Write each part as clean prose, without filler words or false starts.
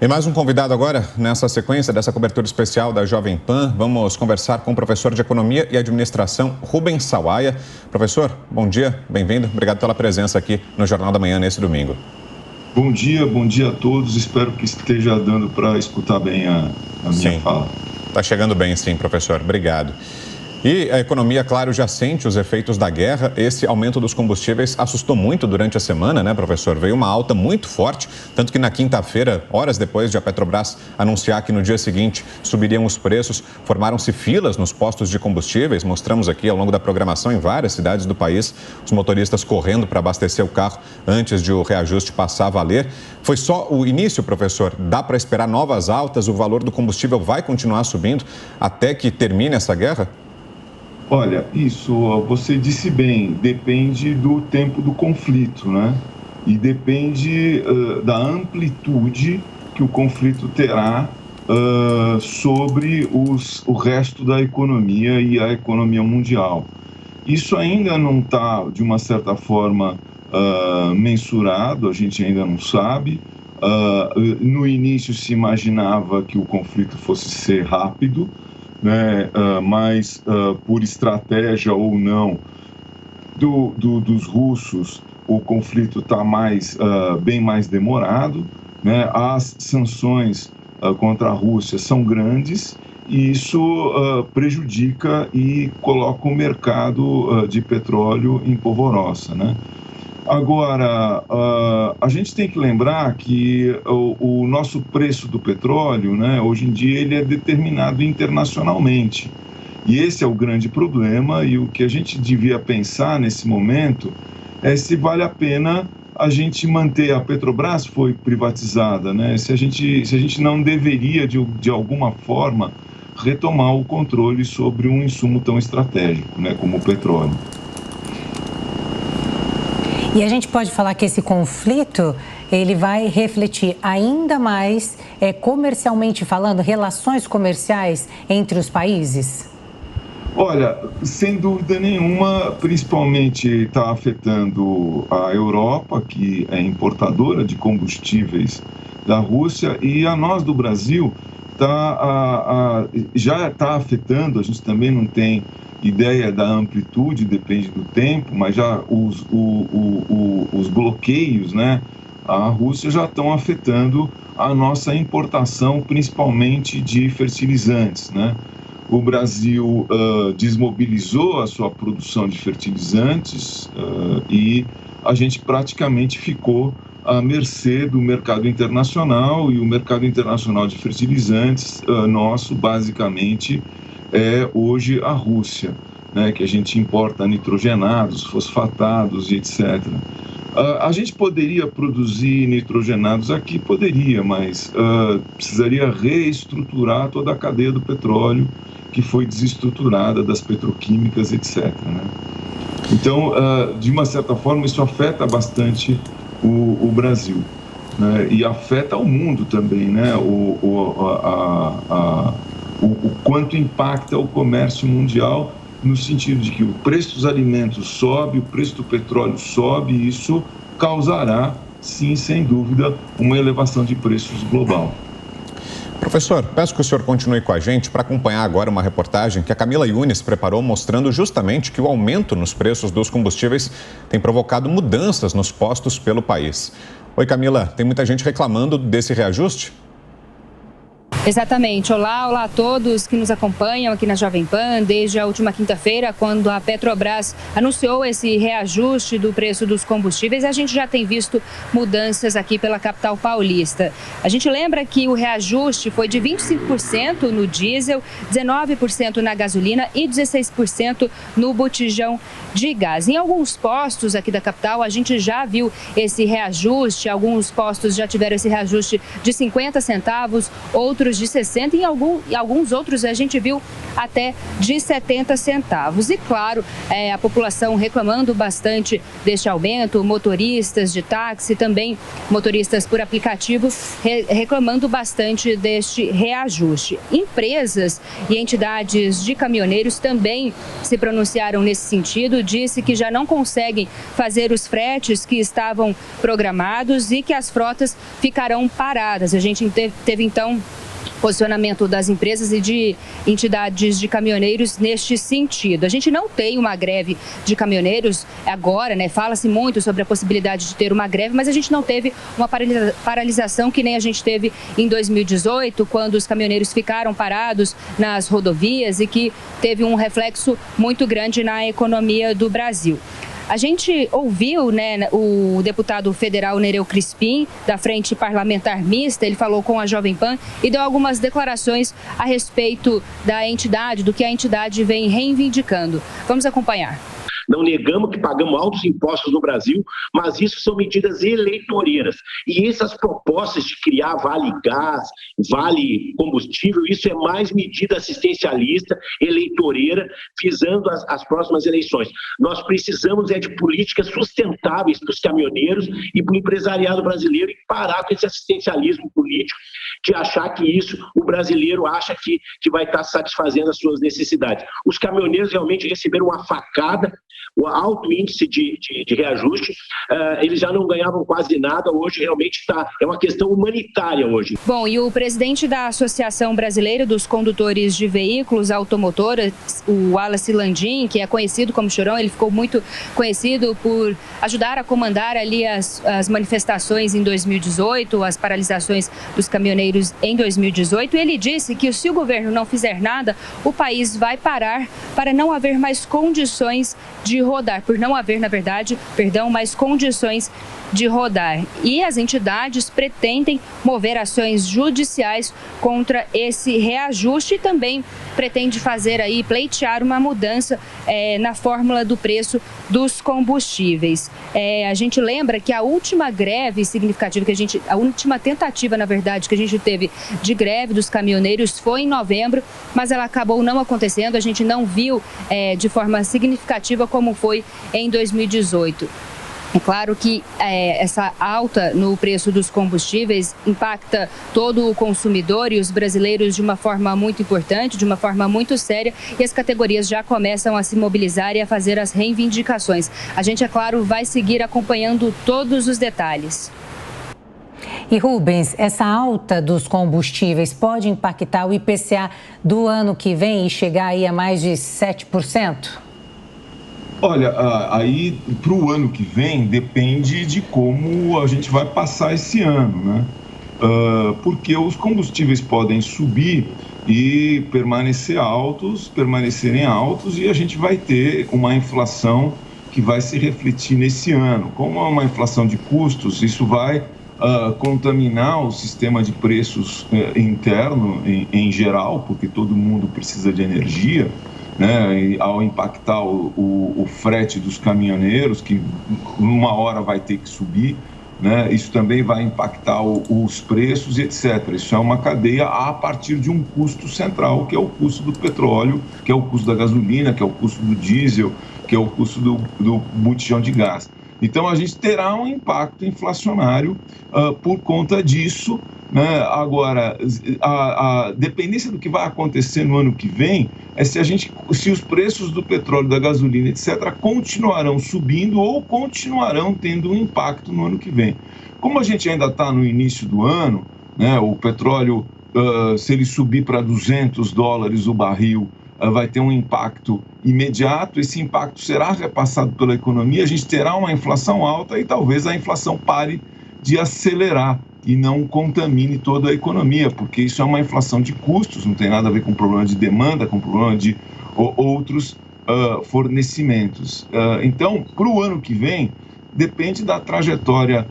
E mais um convidado agora, nessa sequência dessa cobertura especial da Jovem Pan. Vamos conversar com o professor de Economia e Administração, Rubens Sawaia. Professor, bom dia, bem-vindo. Obrigado pela presença aqui no Jornal da Manhã nesse domingo. Bom dia a todos. Espero que esteja dando para escutar bem a minha fala. Está chegando bem, sim, professor. Obrigado. E a economia, claro, já sente os efeitos da guerra. Esse aumento dos combustíveis assustou muito durante a semana, né, professor? Veio uma alta muito forte, tanto que na quinta-feira, horas depois de a Petrobras anunciar que no dia seguinte subiriam os preços, formaram-se filas nos postos de combustíveis. Mostramos aqui ao longo da programação em várias cidades do país, os motoristas correndo para abastecer o carro antes de o reajuste passar a valer. Foi só o início, professor? Dá para esperar novas altas? O valor do combustível vai continuar subindo até que termine essa guerra? Olha, isso você disse bem, depende do tempo do conflito, né? E depende da amplitude que o conflito terá sobre o resto da economia e a economia mundial. Isso ainda não está, de uma certa forma, mensurado, a gente ainda não sabe. No início se imaginava que o conflito fosse ser rápido, né, mas por estratégia ou não dos russos, o conflito está bem mais demorado, né? As sanções contra a Rússia são grandes e isso prejudica e coloca o mercado de petróleo em polvorosa, né? Agora, a gente tem que lembrar que o nosso preço do petróleo, né, hoje em dia, ele é determinado internacionalmente. E esse é o grande problema, e o que a gente devia pensar nesse momento é se vale a pena a gente manter. A Petrobras foi privatizada, né? Se a gente não deveria, de alguma forma, retomar o controle sobre um insumo tão estratégico, né, como o petróleo. E a gente pode falar que esse conflito, ele vai refletir ainda mais, comercialmente falando, relações comerciais entre os países? Olha, sem dúvida nenhuma, principalmente está afetando a Europa, que é importadora de combustíveis da Rússia, e a nós do Brasil já está afetando. A gente também não tem ideia da amplitude, depende do tempo, mas já os bloqueios, né, à Rússia já estão afetando a nossa importação, principalmente de fertilizantes, né? O Brasil desmobilizou a sua produção de fertilizantes e a gente praticamente ficou à mercê do mercado internacional, e o mercado internacional de fertilizantes nosso, basicamente, é hoje a Rússia, né, que a gente importa nitrogenados, fosfatados e etc. A gente poderia produzir nitrogenados aqui? Poderia, mas precisaria reestruturar toda a cadeia do petróleo, que foi desestruturada, das petroquímicas, etc. Né? Então, de uma certa forma, isso afeta bastante o Brasil, né? E afeta o mundo também, né? O quanto impacta o comércio mundial, no sentido de que o preço dos alimentos sobe, o preço do petróleo sobe, e isso causará, sim, sem dúvida, uma elevação de preços global. Professor, peço que o senhor continue com a gente para acompanhar agora uma reportagem que a Camila Yunes preparou, mostrando justamente que o aumento nos preços dos combustíveis tem provocado mudanças nos postos pelo país. Oi, Camila, tem muita gente reclamando desse reajuste? Exatamente. Olá a todos que nos acompanham aqui na Jovem Pan desde a última quinta-feira, quando a Petrobras anunciou esse reajuste do preço dos combustíveis. A gente já tem visto mudanças aqui pela capital paulista. A gente lembra que o reajuste foi de 25% no diesel, 19% na gasolina e 16% no botijão de gás. Em alguns postos aqui da capital, a gente já viu esse reajuste. Alguns postos já tiveram esse reajuste de 50 centavos, outros menos de 60 e em alguns outros a gente viu até de 70 centavos. E claro, a população reclamando bastante deste aumento, motoristas de táxi, também motoristas por aplicativo, reclamando bastante deste reajuste. Empresas e entidades de caminhoneiros também se pronunciaram nesse sentido, disse que já não conseguem fazer os fretes que estavam programados e que as frotas ficarão paradas. A gente teve então posicionamento das empresas e de entidades de caminhoneiros neste sentido. A gente não tem uma greve de caminhoneiros agora, né? Fala-se muito sobre a possibilidade de ter uma greve, mas a gente não teve uma paralisação que nem a gente teve em 2018, quando os caminhoneiros ficaram parados nas rodovias e que teve um reflexo muito grande na economia do Brasil. A gente ouviu, né, o deputado federal Nereu Crispim, da Frente Parlamentar Mista. Ele falou com a Jovem Pan e deu algumas declarações a respeito da entidade, do que a entidade vem reivindicando. Vamos acompanhar. Não negamos que pagamos altos impostos no Brasil, mas isso são medidas eleitoreiras. E essas propostas de criar vale gás, vale combustível, isso é mais medida assistencialista, eleitoreira, visando as próximas eleições. Nós precisamos de políticas sustentáveis para os caminhoneiros e para o empresariado brasileiro e parar com esse assistencialismo político de achar que isso, o brasileiro acha que vai estar satisfazendo as suas necessidades. Os caminhoneiros realmente receberam uma facada, o alto índice de reajuste, eles já não ganhavam quase nada, hoje realmente é uma questão humanitária hoje. Bom, e o presidente da Associação Brasileira dos Condutores de Veículos Automotoras, o Wallace Landim, que é conhecido como Chorão, ele ficou muito conhecido por ajudar a comandar ali as manifestações em 2018, as paralisações dos caminhoneiros em 2018, ele disse que se o governo não fizer nada, o país vai parar para não haver mais condições de rodar, por não haver, na verdade, mais condições de rodar. E as entidades pretendem mover ações judiciais contra esse reajuste e também pretende fazer aí, pleitear uma mudança na fórmula do preço dos combustíveis. A gente lembra que a última greve significativa a última tentativa, na verdade, que a gente teve de greve dos caminhoneiros foi em novembro, mas ela acabou não acontecendo, a gente não viu de forma significativa como foi em 2018. É claro que essa alta no preço dos combustíveis impacta todo o consumidor e os brasileiros de uma forma muito importante, de uma forma muito séria, e as categorias já começam a se mobilizar e a fazer as reivindicações. A gente, é claro, vai seguir acompanhando todos os detalhes. E Rubens, essa alta dos combustíveis pode impactar o IPCA do ano que vem e chegar aí a mais de 7%? Olha, aí para o ano que vem depende de como a gente vai passar esse ano, né? Porque os combustíveis podem subir e permanecerem altos e a gente vai ter uma inflação que vai se refletir nesse ano. Como é uma inflação de custos, isso vai contaminar o sistema de preços interno em geral, porque todo mundo precisa de energia, né? E ao impactar o frete dos caminhoneiros, que uma hora vai ter que subir, né? Isso também vai impactar os preços, etc. Isso é uma cadeia a partir de um custo central, que é o custo do petróleo, que é o custo da gasolina, que é o custo do diesel, que é o custo do botijão de gás. Então, a gente terá um impacto inflacionário por conta disso, né? Agora, a dependência do que vai acontecer no ano que vem é se os preços do petróleo, da gasolina, etc., continuarão subindo ou continuarão tendo um impacto no ano que vem. Como a gente ainda está no início do ano, né, o petróleo, se ele subir para $200 o barril, vai ter um impacto imediato, esse impacto será repassado pela economia, a gente terá uma inflação alta e talvez a inflação pare de acelerar e não contamine toda a economia, porque isso é uma inflação de custos, não tem nada a ver com problema de demanda, com problema de outros fornecimentos. Então, para o ano que vem, depende da trajetória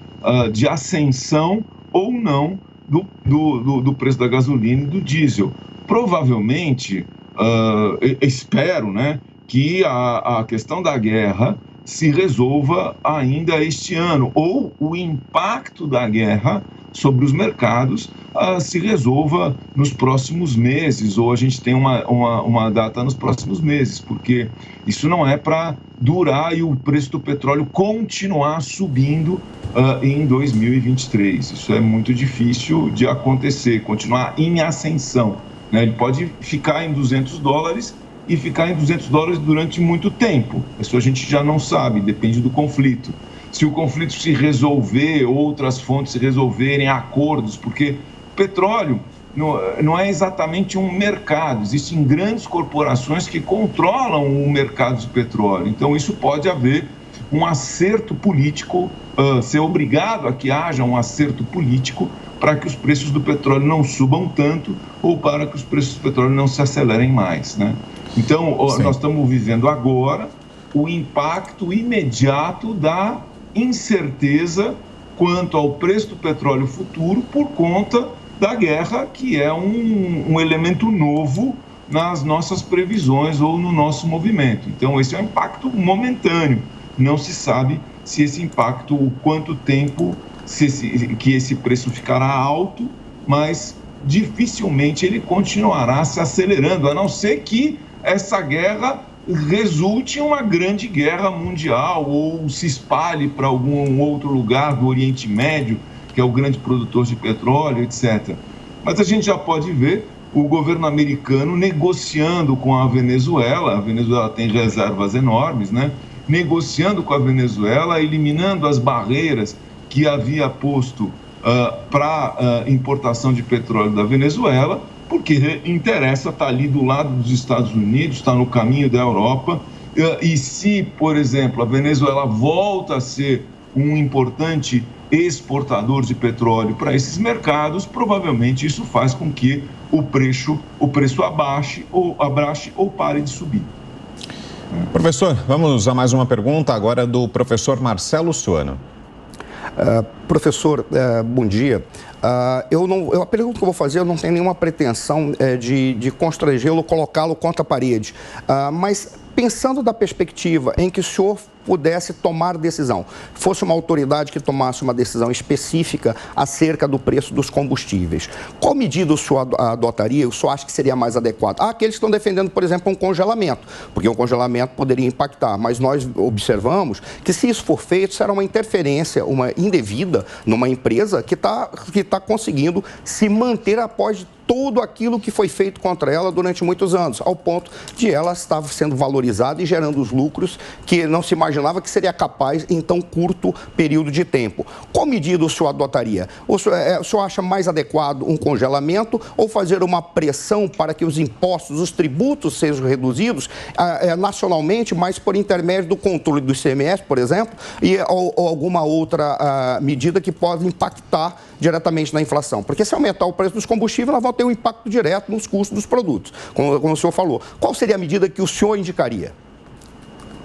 de ascensão ou não do preço da gasolina e do diesel. Provavelmente, espero, né, que a questão da guerra se resolva ainda este ano, ou o impacto da guerra sobre os mercados se resolva nos próximos meses, ou a gente tem uma data nos próximos meses, porque isso não é para durar e o preço do petróleo continuar subindo em 2023. Isso é muito difícil de acontecer, continuar em ascensão, né? Ele pode ficar em $200 e ficar em $200 durante muito tempo. Isso a gente já não sabe, depende do conflito. Se o conflito se resolver, outras fontes se resolverem, acordos, porque petróleo não é exatamente um mercado, existem grandes corporações que controlam o mercado de petróleo. Então, isso pode haver um acerto político, ser obrigado a que haja um acerto político para que os preços do petróleo não subam tanto ou para que os preços do petróleo não se acelerem mais, né? Então, nós estamos vivendo agora o impacto imediato da incerteza quanto ao preço do petróleo futuro por conta da guerra, que é um elemento novo nas nossas previsões ou no nosso movimento. Então, esse é um impacto momentâneo. Não se sabe se esse impacto, o quanto tempo que esse preço ficará alto, mas dificilmente ele continuará se acelerando, a não ser que essa guerra resulte em uma grande guerra mundial ou se espalhe para algum outro lugar do Oriente Médio, que é o grande produtor de petróleo, etc. Mas a gente já pode ver o governo americano negociando com a Venezuela tem reservas enormes, né? Negociando com a Venezuela, eliminando as barreiras que havia posto para importação de petróleo da Venezuela, porque interessa estar ali do lado dos Estados Unidos, está no caminho da Europa, e se, por exemplo, a Venezuela volta a ser um importante exportador de petróleo para esses mercados, provavelmente isso faz com que o preço abaixe ou pare de subir. Professor, vamos a mais uma pergunta agora do professor Marcelo Suano. Professor, bom dia. A pergunta que eu vou fazer, eu não tenho nenhuma pretensão de constrangê-lo, colocá-lo contra a parede, mas pensando da perspectiva em que o senhor pudesse tomar decisão, fosse uma autoridade que tomasse uma decisão específica acerca do preço dos combustíveis, qual medida o senhor adotaria, o senhor acha que seria mais adequado? Aqueles que estão defendendo, por exemplo, um congelamento, porque um congelamento poderia impactar, mas nós observamos que se isso for feito, será uma interferência, uma indevida numa empresa que está conseguindo se manter após tudo aquilo que foi feito contra ela durante muitos anos, ao ponto de ela estar sendo valorizada e gerando os lucros que não se imaginava que seria capaz em tão curto período de tempo. Qual medida o senhor adotaria? O senhor acha mais adequado um congelamento ou fazer uma pressão para que os impostos, os tributos sejam reduzidos nacionalmente, mas por intermédio do controle do ICMS, por exemplo, ou alguma outra medida que pode impactar diretamente na inflação? Porque se aumentar o preço dos combustíveis, nós vamos ter um impacto direto nos custos dos produtos, como o senhor falou. Qual seria a medida que o senhor indicaria?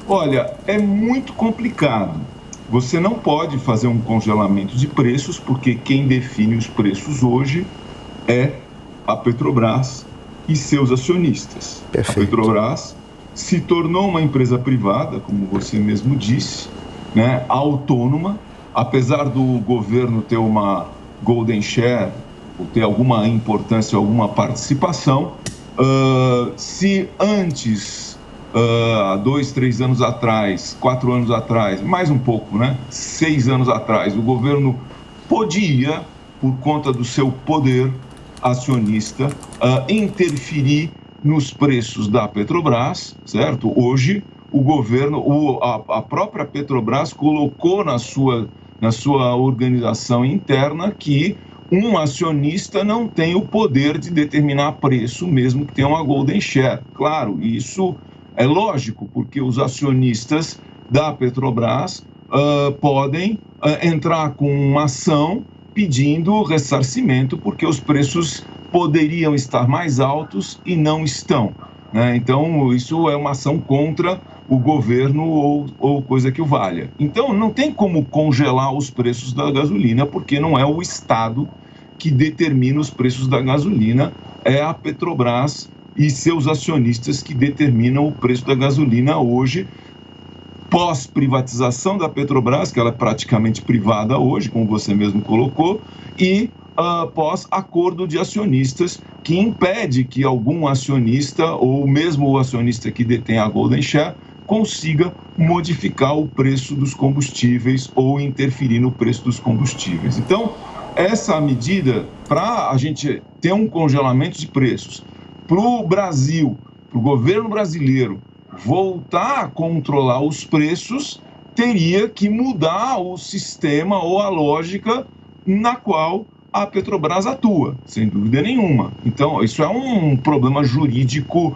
Olha, é muito complicado. Você não pode fazer um congelamento de preços, porque quem define os preços hoje é a Petrobras e seus acionistas. Perfeito. A Petrobras se tornou uma empresa privada, como você mesmo disse, né, autônoma, apesar do governo ter uma golden share, ou ter alguma importância, alguma participação. Se antes, há 2, 3 anos atrás, 4 anos atrás, mais um pouco, né? 6 anos atrás, o governo podia, por conta do seu poder acionista, interferir nos preços da Petrobras, certo? Hoje, o governo, a própria Petrobras colocou na sua organização interna que um acionista não tem o poder de determinar preço, mesmo que tenha uma golden share. Claro, isso é lógico, porque os acionistas da Petrobras podem entrar com uma ação pedindo ressarcimento, porque os preços poderiam estar mais altos e não estão, né? Então, isso é uma ação contra o governo ou coisa que o valha. Então, não tem como congelar os preços da gasolina, porque não é o Estado que determina os preços da gasolina, é a Petrobras e seus acionistas que determinam o preço da gasolina hoje, pós-privatização da Petrobras, que ela é praticamente privada hoje, como você mesmo colocou, e pós-acordo de acionistas, que impede que algum acionista, ou mesmo o acionista que detém a Golden Share, consiga modificar o preço dos combustíveis ou interferir no preço dos combustíveis. Então, essa medida, para a gente ter um congelamento de preços, para o Brasil, para o governo brasileiro voltar a controlar os preços, teria que mudar o sistema ou a lógica na qual a Petrobras atua, sem dúvida nenhuma. Então, isso é um problema jurídico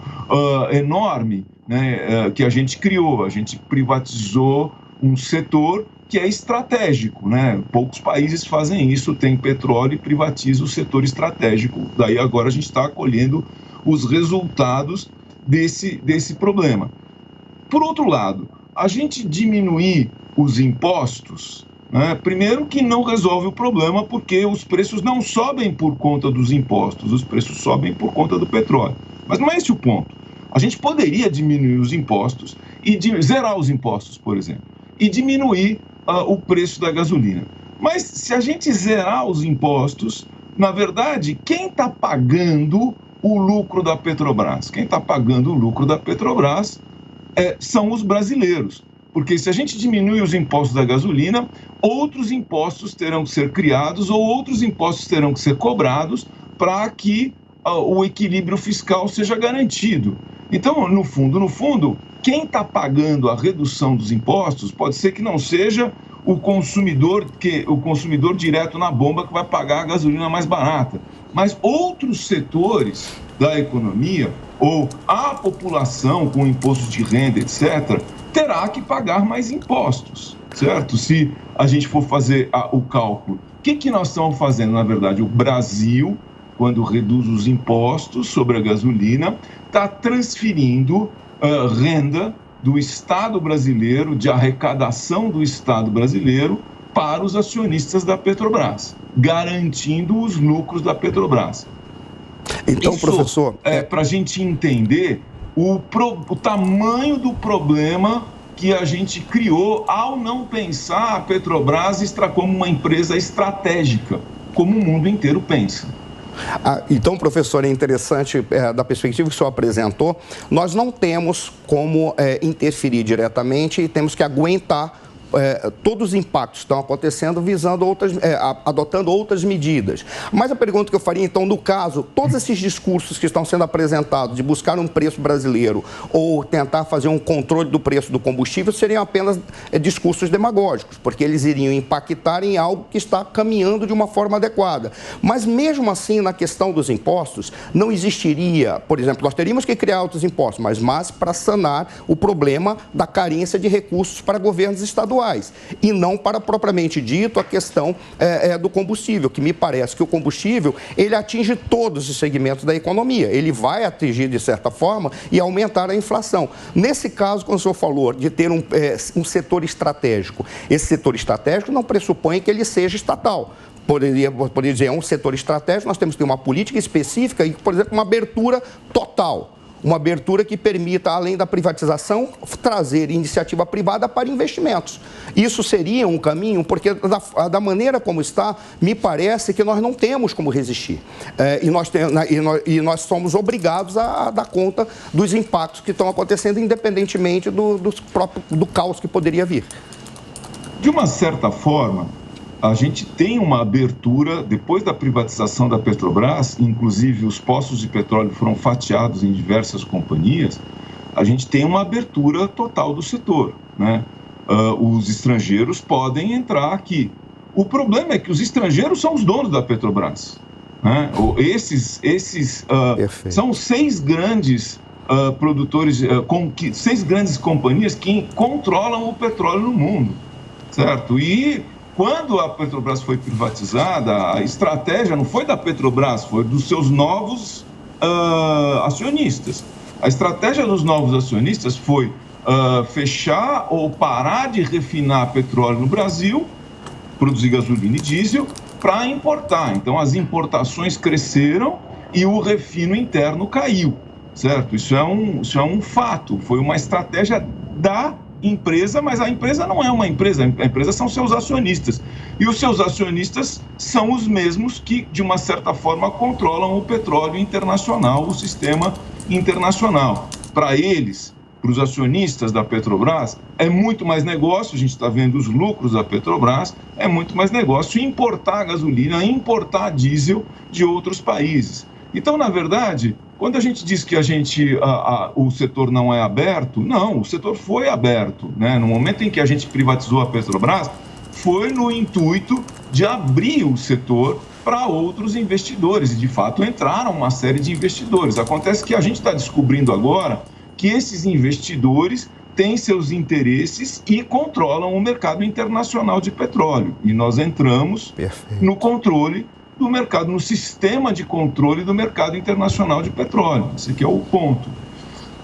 enorme, né, que a gente criou. A gente privatizou um setor que é estratégico, né? Poucos países fazem isso, tem petróleo e privatiza o setor estratégico. Daí agora a gente está colhendo os resultados desse problema. Por outro lado, a gente diminuir os impostos, né, primeiro que não resolve o problema, porque os preços não sobem por conta dos impostos, os preços sobem por conta do petróleo. Mas não é esse o ponto. A gente poderia diminuir os impostos e zerar os impostos, por exemplo, e diminuir o preço da gasolina. Mas se a gente zerar os impostos, na verdade, quem está pagando o lucro da Petrobras? Quem está pagando o lucro da Petrobras são os brasileiros. Porque se a gente diminui os impostos da gasolina, outros impostos terão que ser criados ou outros impostos terão que ser cobrados para que o equilíbrio fiscal seja garantido. Então, no fundo, quem está pagando a redução dos impostos pode ser que não seja o consumidor direto na bomba que vai pagar a gasolina mais barata, mas outros setores da economia ou a população com imposto de renda, etc., terá que pagar mais impostos, certo? Se a gente for fazer o cálculo, o que nós estamos fazendo? Na verdade, o Brasil, quando reduz os impostos sobre a gasolina, está transferindo renda do Estado brasileiro, de arrecadação do Estado brasileiro, para os acionistas da Petrobras, garantindo os lucros da Petrobras. Então, professor... para a gente entender o tamanho do problema que a gente criou ao não pensar a Petrobras como uma empresa estratégica, como o mundo inteiro pensa. Então, professor, é interessante, da perspectiva que o senhor apresentou, nós não temos como interferir diretamente e temos que aguentar todos os impactos que estão acontecendo visando adotando outras medidas. Mas a pergunta que eu faria, então, no caso, todos esses discursos que estão sendo apresentados de buscar um preço brasileiro ou tentar fazer um controle do preço do combustível seriam apenas discursos demagógicos, porque eles iriam impactar em algo que está caminhando de uma forma adequada. Mas mesmo assim, na questão dos impostos, não existiria, por exemplo, nós teríamos que criar outros impostos, mas para sanar o problema da carência de recursos para governos estaduais. E não para, propriamente dito, a questão do combustível, que me parece que o combustível, ele atinge todos os segmentos da economia. Ele vai atingir, de certa forma, e aumentar a inflação. Nesse caso, quando o senhor falou de ter um setor estratégico, esse setor estratégico não pressupõe que ele seja estatal. Poderia dizer, é um setor estratégico, nós temos que ter uma política específica e, por exemplo, uma abertura total. Uma abertura que permita, além da privatização, trazer iniciativa privada para investimentos. Isso seria um caminho, porque da maneira como está, me parece que nós não temos como resistir. E nós somos obrigados a dar conta dos impactos que estão acontecendo, independentemente do caos que poderia vir. De uma certa forma, a gente tem uma abertura, depois da privatização da Petrobras, inclusive os poços de petróleo foram fatiados em diversas companhias, a gente tem uma abertura total do setor, né? Os estrangeiros podem entrar aqui. O problema é que os estrangeiros são os donos da Petrobras, né? São 6 grandes produtores, 6 grandes companhias que controlam o petróleo no mundo, certo? E quando a Petrobras foi privatizada, a estratégia não foi da Petrobras, foi dos seus novos acionistas. A estratégia dos novos acionistas foi fechar ou parar de refinar petróleo no Brasil, produzir gasolina e diesel, para importar. Então, as importações cresceram e o refino interno caiu, certo? Isso é um fato. Foi uma estratégia da empresa, mas a empresa não é uma empresa, a empresa são seus acionistas. E os seus acionistas são os mesmos que, de uma certa forma, controlam o petróleo internacional, o sistema internacional. Para eles, para os acionistas da Petrobras, é muito mais negócio, a gente está vendo os lucros da Petrobras, é muito mais negócio importar gasolina, importar diesel de outros países. Então, na verdade, quando a gente diz que o setor não é aberto, não, o setor foi aberto, né? No momento em que a gente privatizou a Petrobras, foi no intuito de abrir o setor para outros investidores, e de fato entraram uma série de investidores. Acontece que a gente está descobrindo agora que esses investidores têm seus interesses e controlam o mercado internacional de petróleo. E nós entramos no controle do mercado, no sistema de controle do mercado internacional de petróleo. Esse aqui é o ponto.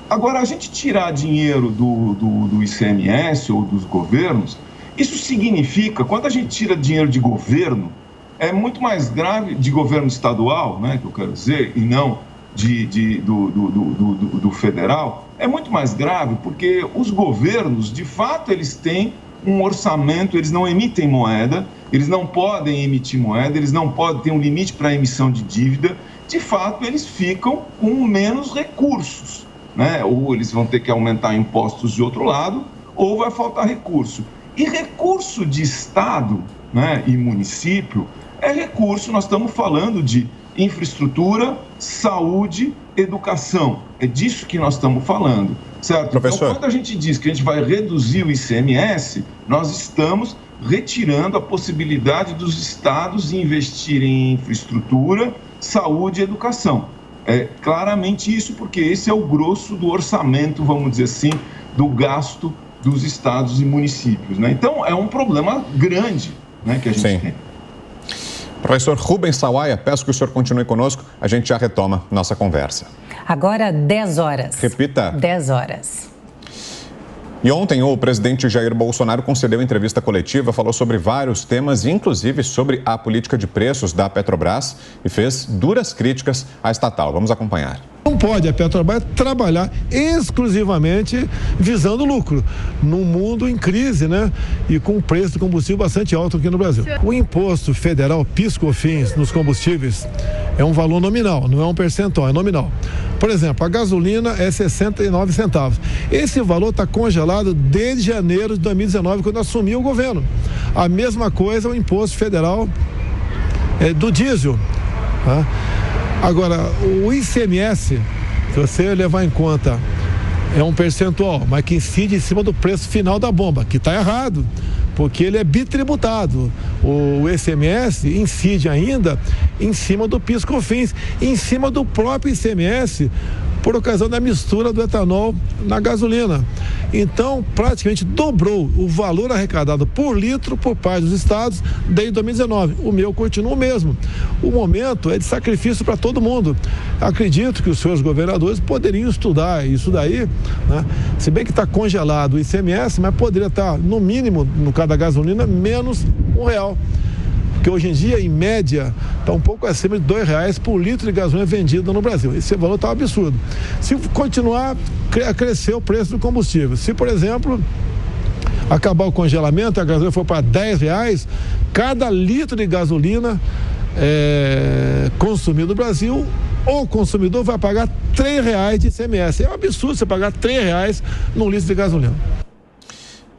Agora, a gente tirar dinheiro do ICMS ou dos governos, isso significa, quando a gente tira dinheiro de governo, é muito mais grave, de governo estadual, né, que eu quero dizer, e não do federal, é muito mais grave porque os governos, de fato, eles têm um orçamento, eles não emitem moeda, eles não podem emitir moeda, eles não podem ter um limite para a emissão de dívida, de fato, eles ficam com menos recursos, né? Ou eles vão ter que aumentar impostos de outro lado, ou vai faltar recurso. E recurso de Estado, né, e município é recurso, nós estamos falando de infraestrutura, saúde, educação. É disso que nós estamos falando, certo? Professor. Então, quando a gente diz que a gente vai reduzir o ICMS, nós estamos retirando a possibilidade dos estados investirem em infraestrutura, saúde e educação. É claramente isso, porque esse é o grosso do orçamento, vamos dizer assim, do gasto dos estados e municípios, né? Então, é um problema grande, né, que a gente tem. Professor Rubens Sawaia, peço que o senhor continue conosco, a gente já retoma nossa conversa. Agora, 10 horas. Repita. 10 horas. E ontem o presidente Jair Bolsonaro concedeu entrevista coletiva, falou sobre vários temas, inclusive sobre a política de preços da Petrobras e fez duras críticas à estatal. Vamos acompanhar. Não pode a Petrobras trabalhar exclusivamente visando lucro, num mundo em crise, né? E com o preço do combustível bastante alto aqui no Brasil. O imposto federal PIS/COFINS nos combustíveis é um valor nominal, não é um percentual, é nominal. Por exemplo, a gasolina é 69 centavos. Esse valor está congelado desde janeiro de 2019, quando assumiu o governo. A mesma coisa o imposto federal do diesel, tá? Agora, o ICMS, se você levar em conta, é um percentual, mas que incide em cima do preço final da bomba, que está errado, porque ele é bitributado. O ICMS incide ainda em cima do PIS/COFINS, em cima do próprio ICMS, por ocasião da mistura do etanol na gasolina. Então, praticamente dobrou o valor arrecadado por litro por parte dos estados desde 2019. O meu continua o mesmo. O momento é de sacrifício para todo mundo. Acredito que os seus governadores poderiam estudar isso daí, né? Se bem que está congelado o ICMS, mas poderia estar, no mínimo, no caso da gasolina, menos R$1. Porque hoje em dia, em média, está um pouco acima de R$2 por litro de gasolina vendida no Brasil. Esse valor está um absurdo. Se continuar a crescer o preço do combustível, se, por exemplo, acabar o congelamento, a gasolina for para R$10, cada litro de gasolina consumido no Brasil, o consumidor vai pagar R$3 de ICMS. É um absurdo você pagar R$3 num litro de gasolina.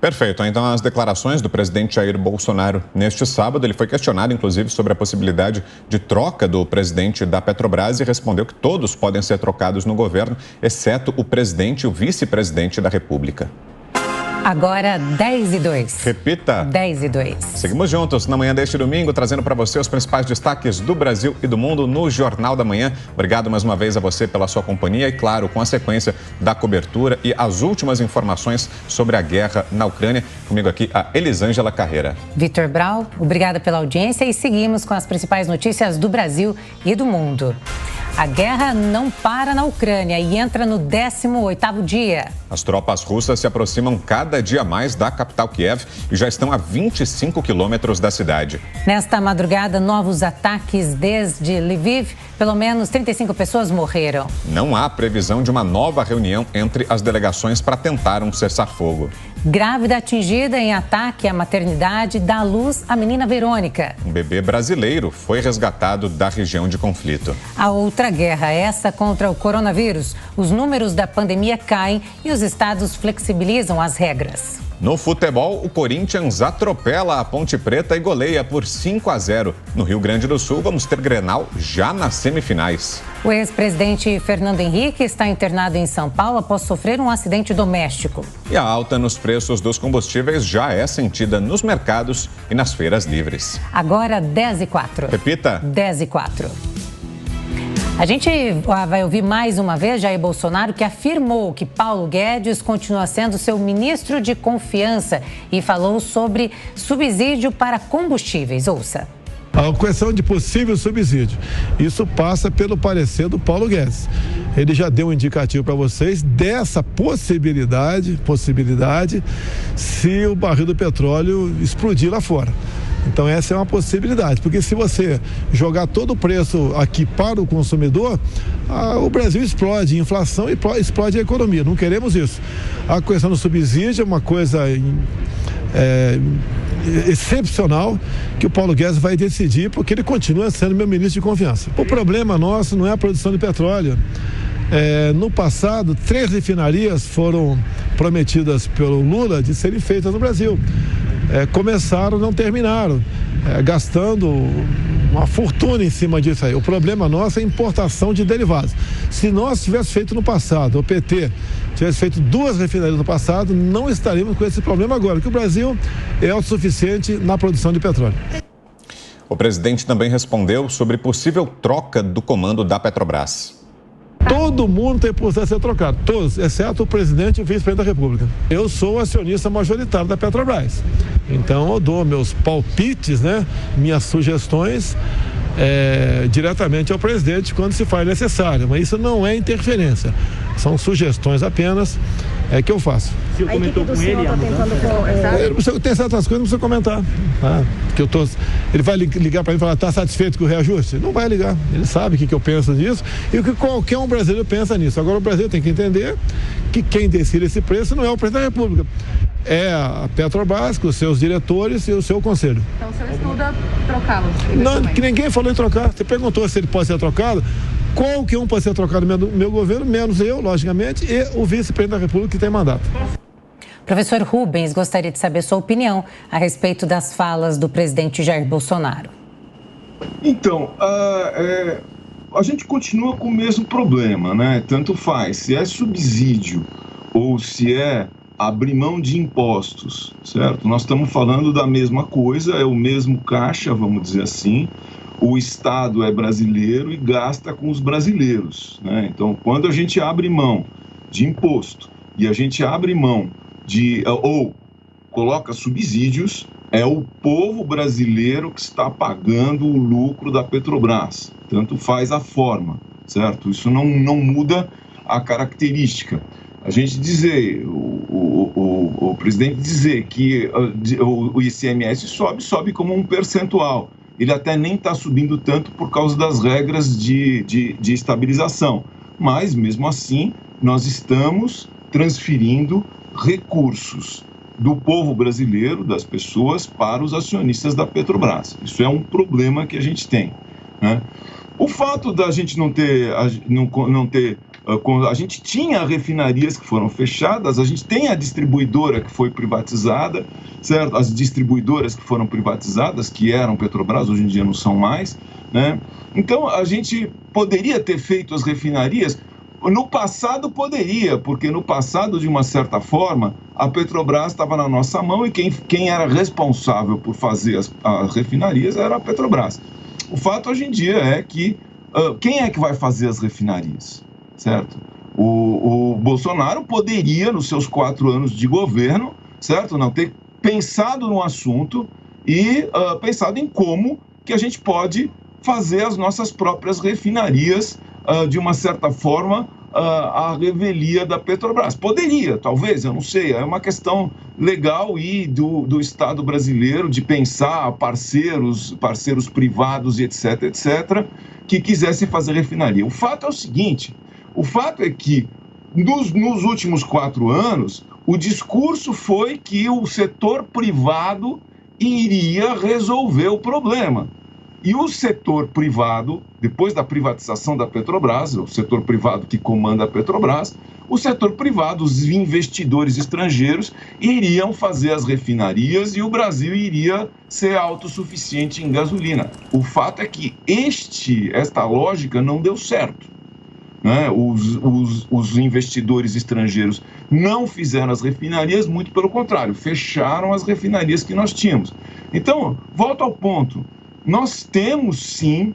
Perfeito. Então, as declarações do presidente Jair Bolsonaro neste sábado, ele foi questionado, inclusive, sobre a possibilidade de troca do presidente da Petrobras e respondeu que todos podem ser trocados no governo, exceto o presidente e o vice-presidente da República. Agora, 10:02. Repita. 10:02. Seguimos juntos na manhã deste domingo, trazendo para você os principais destaques do Brasil e do mundo no Jornal da Manhã. Obrigado mais uma vez a você pela sua companhia e, claro, com a sequência da cobertura e as últimas informações sobre a guerra na Ucrânia. Comigo aqui, a Elisângela Carreira. Vitor Brau, obrigada pela audiência e seguimos com as principais notícias do Brasil e do mundo. A guerra não para na Ucrânia e entra no 18º dia. As tropas russas se aproximam cada dia mais da capital Kiev e já estão a 25 quilômetros da cidade. Nesta madrugada, novos ataques desde Lviv. Pelo menos 35 pessoas morreram. Não há previsão de uma nova reunião entre as delegações para tentar um cessar-fogo. Grávida atingida em ataque à maternidade dá à luz a menina Verônica. Um bebê brasileiro foi resgatado da região de conflito. A outra guerra, essa contra o coronavírus. Os números da pandemia caem e os estados flexibilizam as regras. No futebol, o Corinthians atropela a Ponte Preta e goleia por 5-0. No Rio Grande do Sul, vamos ter Grenal já nas semifinais. O ex-presidente Fernando Henrique está internado em São Paulo após sofrer um acidente doméstico. E a alta nos preços dos combustíveis já é sentida nos mercados e nas feiras livres. Agora 10h04. Repita. 10h04. A gente vai ouvir mais uma vez Jair Bolsonaro, que afirmou que Paulo Guedes continua sendo seu ministro de confiança e falou sobre subsídio para combustíveis. Ouça. A questão de possível subsídio. Isso passa pelo parecer do Paulo Guedes. Ele já deu um indicativo para vocês dessa possibilidade se o barril do petróleo explodir lá fora. Então essa é uma possibilidade, porque se você jogar todo o preço aqui para o consumidor, o Brasil explode, a inflação explode a economia, não queremos isso. A questão do subsídio é uma coisa excepcional que o Paulo Guedes vai decidir, porque ele continua sendo meu ministro de confiança. O problema nosso não é a produção de petróleo. No passado, 3 refinarias foram prometidas pelo Lula de serem feitas no Brasil. Começaram, não terminaram, gastando uma fortuna em cima disso aí. O problema nosso é a importação de derivados. Se nós tivéssemos feito no passado, o PT tivesse feito 2 refinarias no passado, não estaríamos com esse problema agora, porque o Brasil é autossuficiente na produção de petróleo. O presidente também respondeu sobre possível troca do comando da Petrobras. Todo mundo tem possibilidade de ser trocado, todos, exceto o presidente e o vice-presidente da República. Eu sou o acionista majoritário da Petrobras, então eu dou meus palpites, minhas sugestões diretamente ao presidente quando se faz necessário, mas isso não é interferência, são sugestões apenas que eu faço. O senhor comentou com ele a mudança? Tem certas coisas que não precisa comentar. Ele vai ligar para mim e falar, está satisfeito com o reajuste? Não vai ligar. Ele sabe o que eu penso nisso e o que qualquer um brasileiro pensa nisso. Agora o brasileiro tem que entender que quem decide esse preço não é o presidente da República. É a Petrobras, com os seus diretores e o seu conselho. Então o senhor estuda trocá-lo? Não, que ninguém falou em trocar. Você perguntou se ele pode ser trocado. Qualquer um pode ser trocado no meu governo, menos eu, logicamente, e o vice-presidente da República que tem mandato. Professor Rubens, gostaria de saber sua opinião a respeito das falas do presidente Jair Bolsonaro. Então, a gente continua com o mesmo problema, Tanto faz se é subsídio ou se é abrir mão de impostos, certo? Nós estamos falando da mesma coisa, é o mesmo caixa, vamos dizer assim. O Estado é brasileiro e gasta com os brasileiros, Então, quando a gente abre mão de imposto e a gente abre mão ou coloca subsídios, é o povo brasileiro que está pagando o lucro da Petrobras. Tanto faz a forma, certo? Isso não muda a característica. A gente dizer, o presidente dizer que o ICMS sobe como um percentual. Ele até nem está subindo tanto por causa das regras de estabilização. Mas, mesmo assim, nós estamos transferindo recursos do povo brasileiro, das pessoas, para os acionistas da Petrobras. Isso é um problema que a gente tem, O fato da gente não ter... A gente tinha refinarias que foram fechadas, a gente tem a distribuidora que foi privatizada, certo? As distribuidoras que foram privatizadas, que eram Petrobras, hoje em dia não são mais, Então, a gente poderia ter feito as refinarias. No passado poderia, porque no passado, de uma certa forma, a Petrobras estava na nossa mão e quem era responsável por fazer as refinarias era a Petrobras. O fato hoje em dia é que quem é que vai fazer as refinarias? Certo? O Bolsonaro poderia, nos seus 4 anos de governo, certo? Não ter pensado no assunto e pensado em como que a gente pode fazer as nossas próprias refinarias, de uma certa forma, à revelia da Petrobras. Poderia, talvez, eu não sei, é uma questão legal e do Estado brasileiro de pensar parceiros privados e etc, que quisessem fazer refinaria. O fato é o seguinte, o fato é que nos últimos 4 anos, o discurso foi que o setor privado iria resolver o problema. E o setor privado, depois da privatização da Petrobras, o setor privado que comanda a Petrobras, o setor privado, os investidores estrangeiros, iriam fazer as refinarias e o Brasil iria ser autossuficiente em gasolina. O fato é que esta lógica não deu certo. Né? Os investidores estrangeiros não fizeram as refinarias, muito pelo contrário, fecharam as refinarias que nós tínhamos. Então, volto ao ponto. Nós temos sim,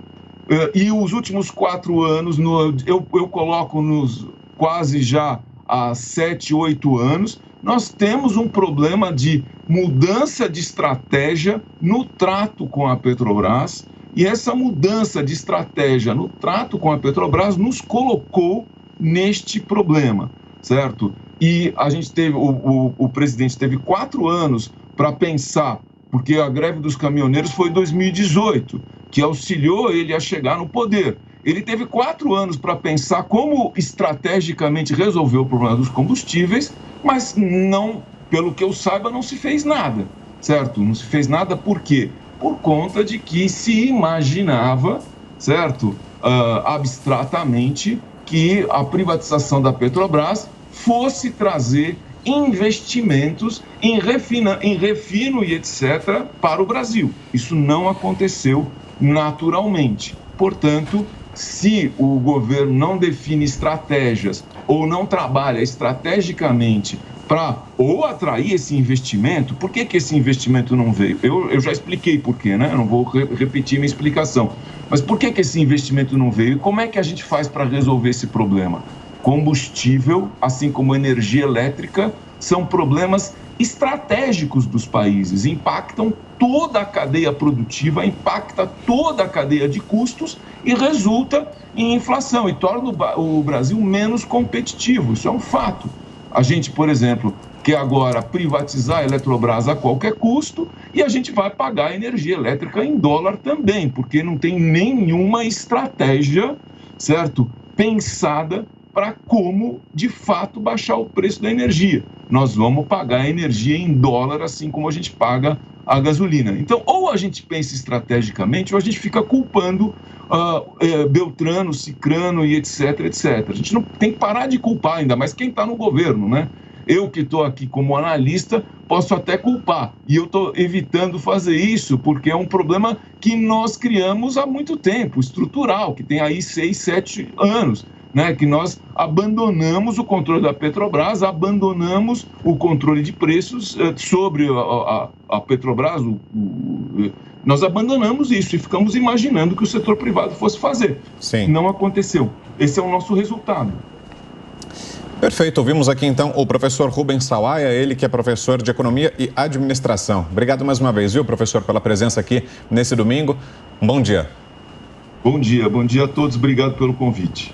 e os últimos 4 anos, eu coloco nos quase já há 7, 8 anos, nós temos um problema de mudança de estratégia no trato com a Petrobras, e essa mudança de estratégia no trato com a Petrobras nos colocou neste problema, certo? E a gente teve, o presidente teve 4 anos para pensar, porque a greve dos caminhoneiros foi em 2018, que auxiliou ele a chegar no poder. Ele teve 4 anos para pensar como estrategicamente resolver o problema dos combustíveis, mas não, pelo que eu saiba, não se fez nada, certo? Não se fez nada por quê? Por conta de que se imaginava, certo, abstratamente, que a privatização da Petrobras fosse trazer investimentos em refino e etc. para o Brasil. Isso não aconteceu naturalmente. Portanto, se o governo não define estratégias ou não trabalha estrategicamente para ou atrair esse investimento, por que esse investimento não veio? Eu já expliquei por quê, né? Eu não vou repetir minha explicação. Mas por que esse investimento não veio? E como é que a gente faz para resolver esse problema? Combustível, assim como energia elétrica, são problemas estratégicos dos países, impactam toda a cadeia produtiva, impacta toda a cadeia de custos e resulta em inflação e torna o Brasil menos competitivo. Isso é um fato. A gente, por exemplo, quer agora privatizar a Eletrobras a qualquer custo e a gente vai pagar a energia elétrica em dólar também, porque não tem nenhuma estratégia, certo, pensada para como, de fato, baixar o preço da energia. Nós vamos pagar a energia em dólar, assim como a gente paga a gasolina. Então, ou a gente pensa estrategicamente, ou a gente fica culpando Beltrano, Cicrano e etc, etc. A gente não tem que parar de culpar, ainda mais quem está no governo, né? Eu que estou aqui como analista, posso até culpar. E eu estou evitando fazer isso porque é um problema que nós criamos há muito tempo, estrutural, que tem aí 6, 7 anos. Né, que nós abandonamos o controle da Petrobras, abandonamos o controle de preços sobre a Petrobras, nós abandonamos isso e ficamos imaginando que o setor privado fosse fazer. Sim. Não aconteceu. Esse é o nosso resultado. Perfeito. Ouvimos aqui então o professor Rubens Sawaia, ele que é professor de Economia e Administração. Obrigado mais uma vez, viu, professor, pela presença aqui nesse domingo. Um bom dia. Bom dia a todos. Obrigado pelo convite.